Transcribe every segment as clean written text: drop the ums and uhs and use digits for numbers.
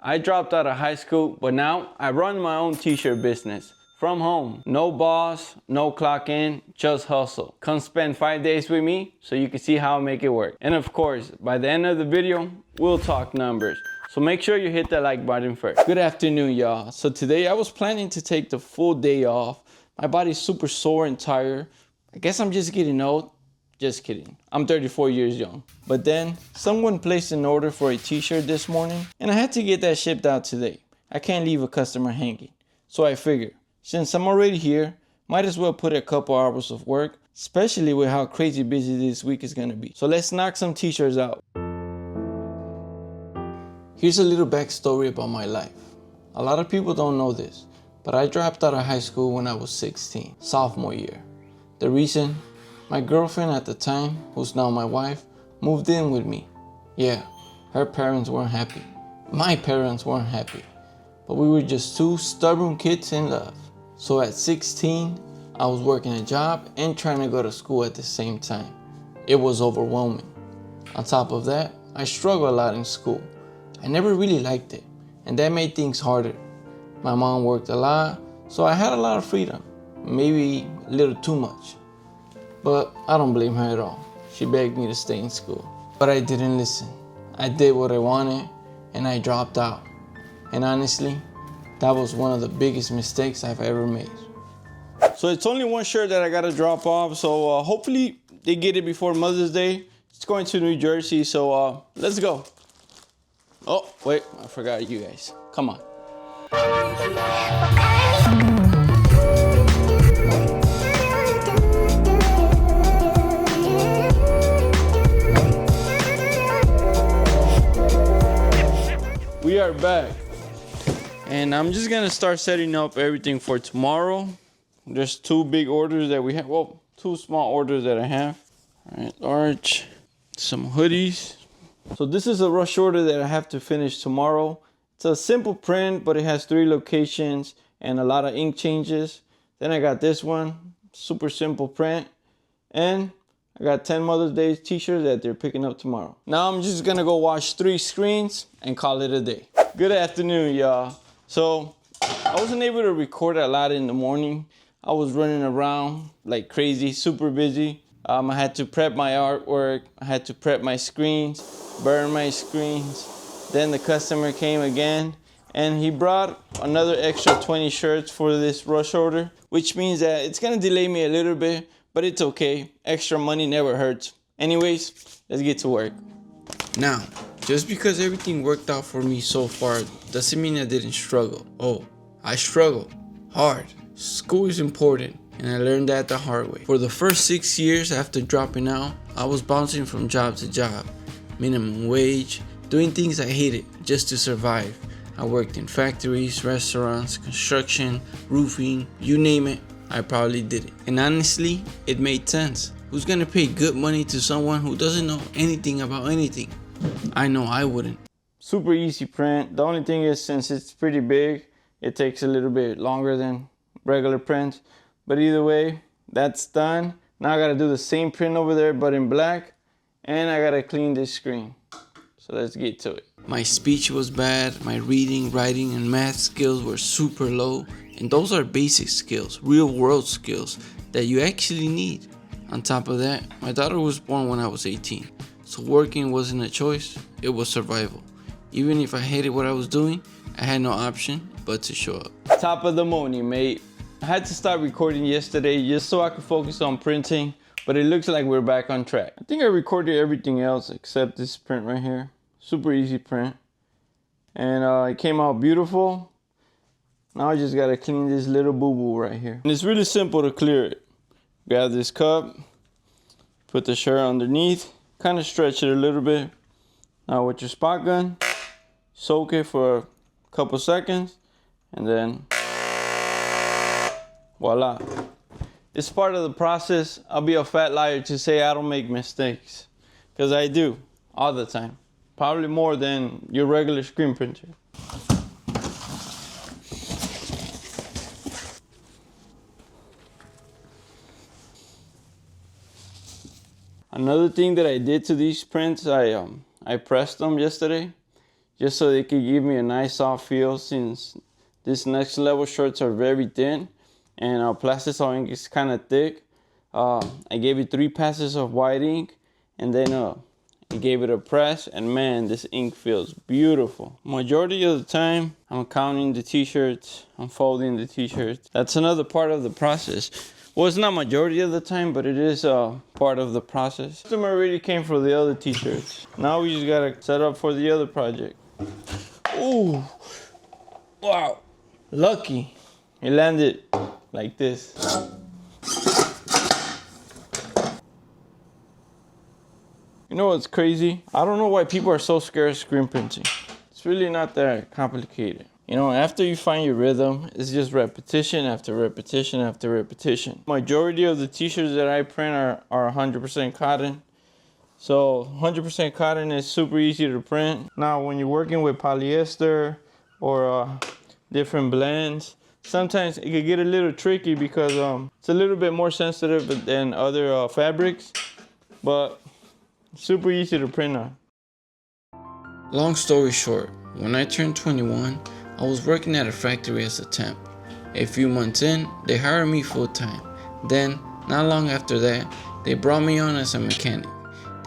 I dropped out of high school, but now I run my own t-shirt business. From home, no boss, no clock in, just hustle. Come spend 5 days with me so you can see how I make it work. And of course, by the end of the video, we'll talk numbers. So make sure you hit that like button first. Good afternoon, y'all. So today I was planning to take the full day off. My body's super sore and tired. I guess I'm just getting old. Just kidding. I'm 34 years young. But then someone placed an order for a t-shirt this morning and I had to get that shipped out today. I can't leave a customer hanging. So I figured, since I'm already here, might as well put a couple hours of work, especially with how crazy busy this week is gonna be. So let's knock some t-shirts out. Here's a little backstory about my life. A lot of people don't know this, but I dropped out of high school when I was 16, sophomore year. The reason? My girlfriend at the time, who's now my wife, moved in with me. Yeah, her parents weren't happy. My parents weren't happy. But we were just two stubborn kids in love. So at 16, I was working a job and trying to go to school at the same time. It was overwhelming. On top of that, I struggled a lot in school. I never really liked it, and that made things harder. My mom worked a lot, so I had a lot of freedom, maybe a little too much. But I don't blame her at all. She begged me to stay in school. But I didn't listen. I did what I wanted, and I dropped out. And honestly, that was one of the biggest mistakes I've ever made. So it's only one shirt that I gotta drop off, so hopefully they get it before Mother's Day. It's going to New Jersey, so let's go. Oh, wait, I forgot you guys. Come on. We are back. And I'm just gonna start setting up everything for tomorrow. There's two big orders that we have. Well, two small orders that I have. All right, large, some hoodies. So this is a rush order that I have to finish tomorrow. It's a simple print, but it has 3 locations and a lot of ink changes. Then I got this one, super simple print. And I got 10 Mother's Day t-shirts that they're picking up tomorrow. Now I'm just gonna go wash 3 screens and call it a day. Good afternoon, y'all. So I wasn't able to record a lot in the morning. I was running around like crazy, super busy. I had to prep my artwork. I had to prep my screens, burn my screens. Then the customer came again and he brought another extra 20 shirts for this rush order, which means that it's gonna delay me a little bit, but it's okay. Extra money never hurts. Anyways, let's get to work. Now, just because everything worked out for me so far doesn't mean I didn't struggle. Oh, I struggled hard. School is important, and I learned that the hard way. For the first 6 years after dropping out, I was bouncing from job to job. Minimum wage, doing things I hated just to survive. I worked in factories, restaurants, construction, roofing, you name it, I probably did it. And honestly, it made sense. Who's gonna pay good money to someone who doesn't know anything about anything? I know I wouldn't. Super easy print. The only thing is, since it's pretty big, it takes a little bit longer than regular print. But either way, that's done. Now I gotta do the same print over there, but in black. And I gotta clean this screen. So let's get to it. My speech was bad. My reading, writing, and math skills were super low. And those are basic skills, real world skills that you actually need. On top of that, my daughter was born when I was 18. So working wasn't a choice, it was survival. Even if I hated what I was doing, I had no option but to show up. Top of the morning, mate. I had to start recording yesterday just so I could focus on printing, but it looks like we're back on track. I think I recorded everything else except this print right here. Super easy print. And it came out beautiful. Now I just gotta clean this little boo-boo right here. And it's really simple to clear it. Grab this cup, put the shirt underneath, kind of stretch it a little bit. Now with your spot gun, soak it for a couple seconds, and then voila. It's part of the process. I'll be a fat liar to say I don't make mistakes, because I do all the time. Probably more than your regular screen printer. Another thing that I did to these prints, I pressed them yesterday. just so they could give me a nice soft feel, since this next level shirts are very thin and plasticine ink is kind of thick. I gave it 3 passes of white ink, and then I gave it a press, and man, this ink feels beautiful. Majority of the time, I'm counting the t-shirts, I'm folding the t-shirts. That's another part of the process. Well, it's not majority of the time, but it is part of the process. The customer already came for the other t-shirts. Now we just gotta set up for the other project. Ooh, wow, lucky. It landed like this. You know what's crazy? I don't know why people are so scared of screen printing. It's really not that complicated. You know, after you find your rhythm, it's just repetition after repetition after repetition. Majority of the t-shirts that I print are 100% cotton. So 100% cotton is super easy to print. Now, when you're working with polyester or different blends, sometimes it can get a little tricky because it's a little bit more sensitive than other fabrics, but super easy to print on. Long story short, when I turned 21, I was working at a factory as a temp. A few months in, they hired me full time. Then, not long after that, they brought me on as a mechanic.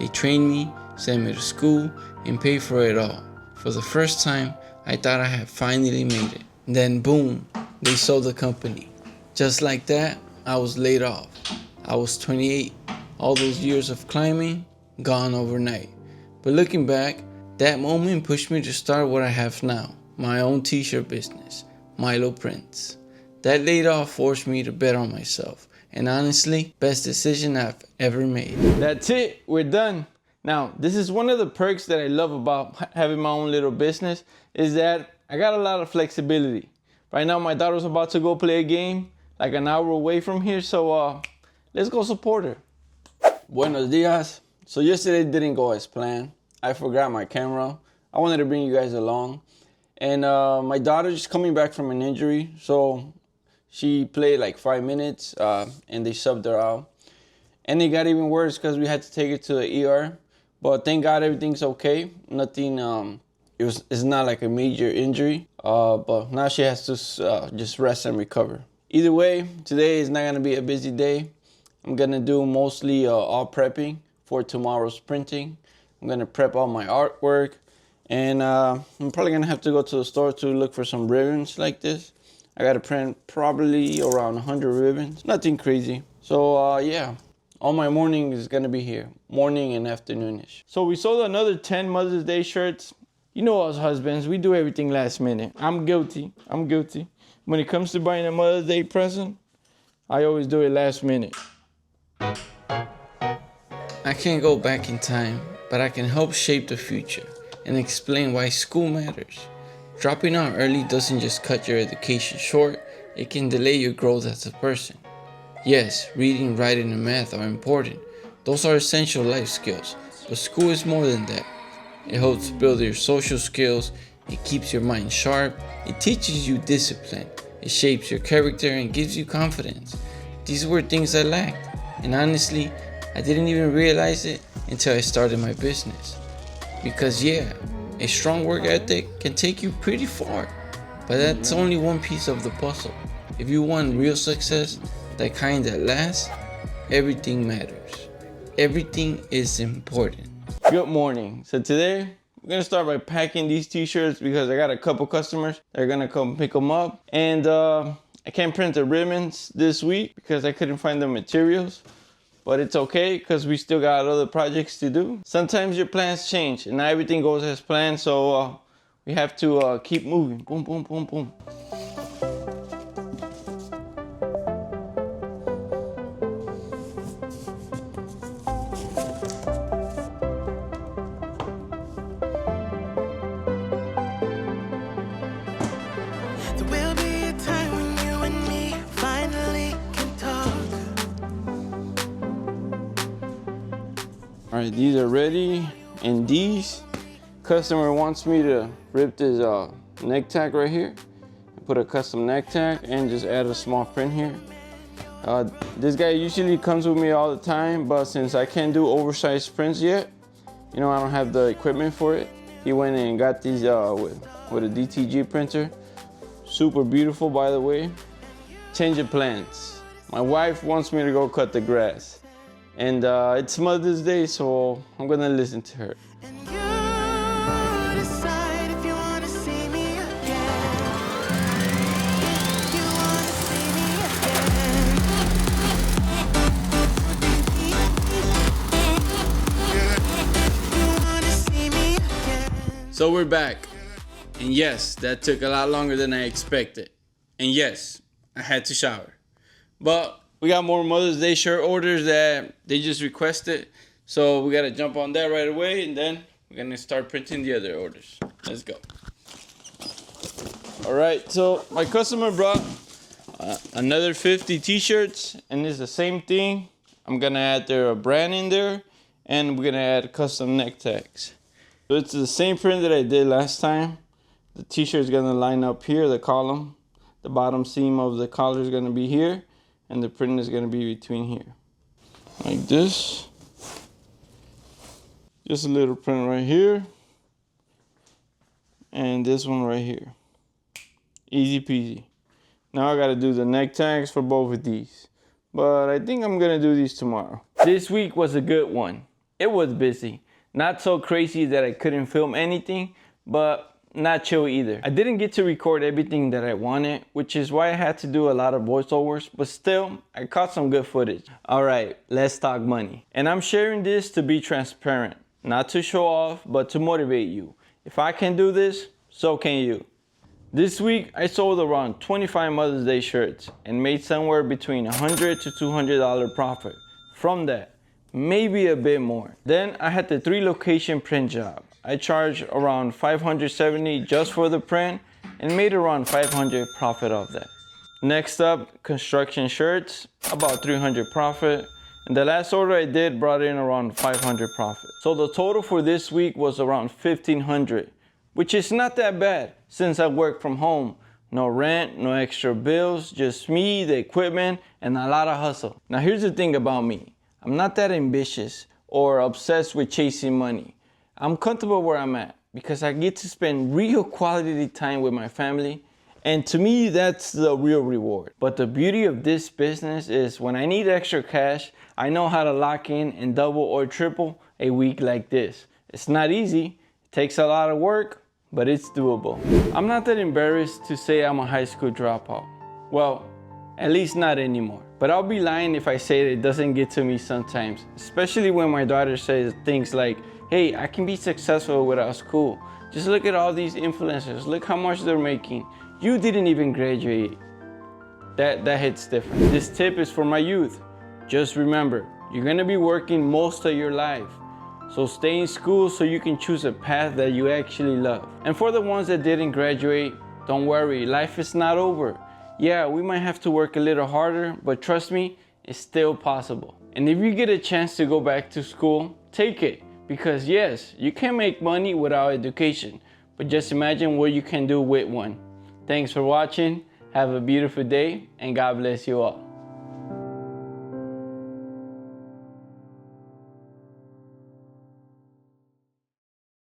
They trained me, sent me to school, and paid for it all. For the first time, I thought I had finally made it. Then boom, they sold the company. Just like that, I was laid off. I was 28. All those years of climbing, gone overnight. But looking back, that moment pushed me to start what I have now, my own t-shirt business, Milo Prints. That laid off forced me to bet on myself, and honestly, best decision I've ever made. That's it, we're done. Now, this is one of the perks that I love about having my own little business, is that I got a lot of flexibility. Right now, my daughter's about to go play a game, like an hour away from here, so let's go support her. Buenos dias. So yesterday didn't go as planned. I forgot my camera. I wanted to bring you guys along. And my daughter just coming back from an injury. So she played like 5 minutes and they subbed her out. And it got even worse because we had to take her to the ER. But thank God everything's okay. Nothing, it's not like a major injury. But now she has to just rest and recover. Either way, today is not gonna be a busy day. I'm gonna do mostly all prepping for tomorrow's printing. I'm gonna prep all my artwork, and I'm probably gonna have to go to the store to look for some ribbons like this. I gotta print probably around 100 ribbons, nothing crazy. So yeah, all my morning is gonna be here, morning and afternoonish. So we sold another 10 Mother's Day shirts. You know us husbands, we do everything last minute. I'm guilty. When it comes to buying a Mother's Day present, I always do it last minute. I can't go back in time, but I can help shape the future and explain why school matters. Dropping out early doesn't just cut your education short, it can delay your growth as a person. Yes, reading, writing, and math are important. Those are essential life skills, but school is more than that. It helps build your social skills, it keeps your mind sharp, it teaches you discipline, it shapes your character and gives you confidence. These were things I lacked, and honestly, I didn't even realize it until I started my business. Because yeah, a strong work ethic can take you pretty far, but that's only one piece of the puzzle. If you want real success, that kind that lasts, everything matters. Everything is important. Good morning. So today, we're gonna start by packing these t-shirts because I got a couple customers that are gonna come pick them up. And I can't print the ribbons this week because I couldn't find the materials. But it's okay because we still got other projects to do. Sometimes your plans change and not everything goes as planned, so we have to keep moving. Boom, boom, boom, boom. There will be a time when you and me finally can talk. All right, these are ready, and these customer wants me to rip this neck tag right here, put a custom neck tag, and just add a small print here. This guy usually comes with me all the time, but since I can't do oversized prints yet, you know, I don't have the equipment for it. He went and got these with a DTG printer. Super beautiful, by the way. Change of plans. My wife wants me to go cut the grass. And it's Mother's Day, so I'm gonna listen to her. And you decide if you wanna see me again. If you wanna see me again. If you wanna see me again. So we're back. And yes, that took a lot longer than I expected. And yes, I had to shower. But we got more Mother's Day shirt orders that they just requested. So we gotta jump on that right away, and then we're gonna start printing the other orders. Let's go. All right, so my customer brought another 50 t-shirts, and it's the same thing. I'm gonna add their brand in there, and we're gonna add custom neck tags. So it's the same print that I did last time. The t-shirt is gonna line up here, the column. The bottom seam of the collar is gonna be here, and the print is gonna be between here. Like this. Just a little print right here. And this one right here. Easy peasy. Now I gotta do the neck tags for both of these. But I think I'm gonna do these tomorrow. This week was a good one. It was busy. Not so crazy that I couldn't film anything, but not chill either. I didn't get to record everything that I wanted, which is why I had to do a lot of voiceovers, but still, I caught some good footage. All right, let's talk money. And I'm sharing this to be transparent, not to show off, but to motivate you. If I can do this, so can you. This week, I sold around 25 Mother's Day shirts and made somewhere between $100 to $200 profit. From that, maybe a bit more. Then I had the 3 location print job. I charged around $570 just for the print and made around $500 profit off that. Next up, construction shirts, about $300 profit. And the last order I did brought in around $500 profit. So the total for this week was around $1,500, which is not that bad since I work from home. No rent, no extra bills, just me, the equipment, and a lot of hustle. Now here's the thing about me. I'm not that ambitious or obsessed with chasing money. I'm comfortable where I'm at because I get to spend real quality time with my family, and to me that's the real reward. But the beauty of this business is when I need extra cash, I know how to lock in and double or triple a week like this. It's not easy, it takes a lot of work, but it's doable. I'm not that embarrassed to say I'm a high school dropout. Well, at least not anymore. But I'll be lying if I say that it doesn't get to me sometimes, especially when my daughter says things like, hey, I can be successful without school. Just look at all these influencers. Look how much they're making. You didn't even graduate. That hits different. This tip is for my youth. Just remember, you're gonna be working most of your life. So stay in school so you can choose a path that you actually love. And for the ones that didn't graduate, don't worry, life is not over. Yeah, we might have to work a little harder, but trust me, it's still possible. And if you get a chance to go back to school, take it. Because yes, you can make money without education, but just imagine what you can do with one. Thanks for watching, have a beautiful day, and God bless you all.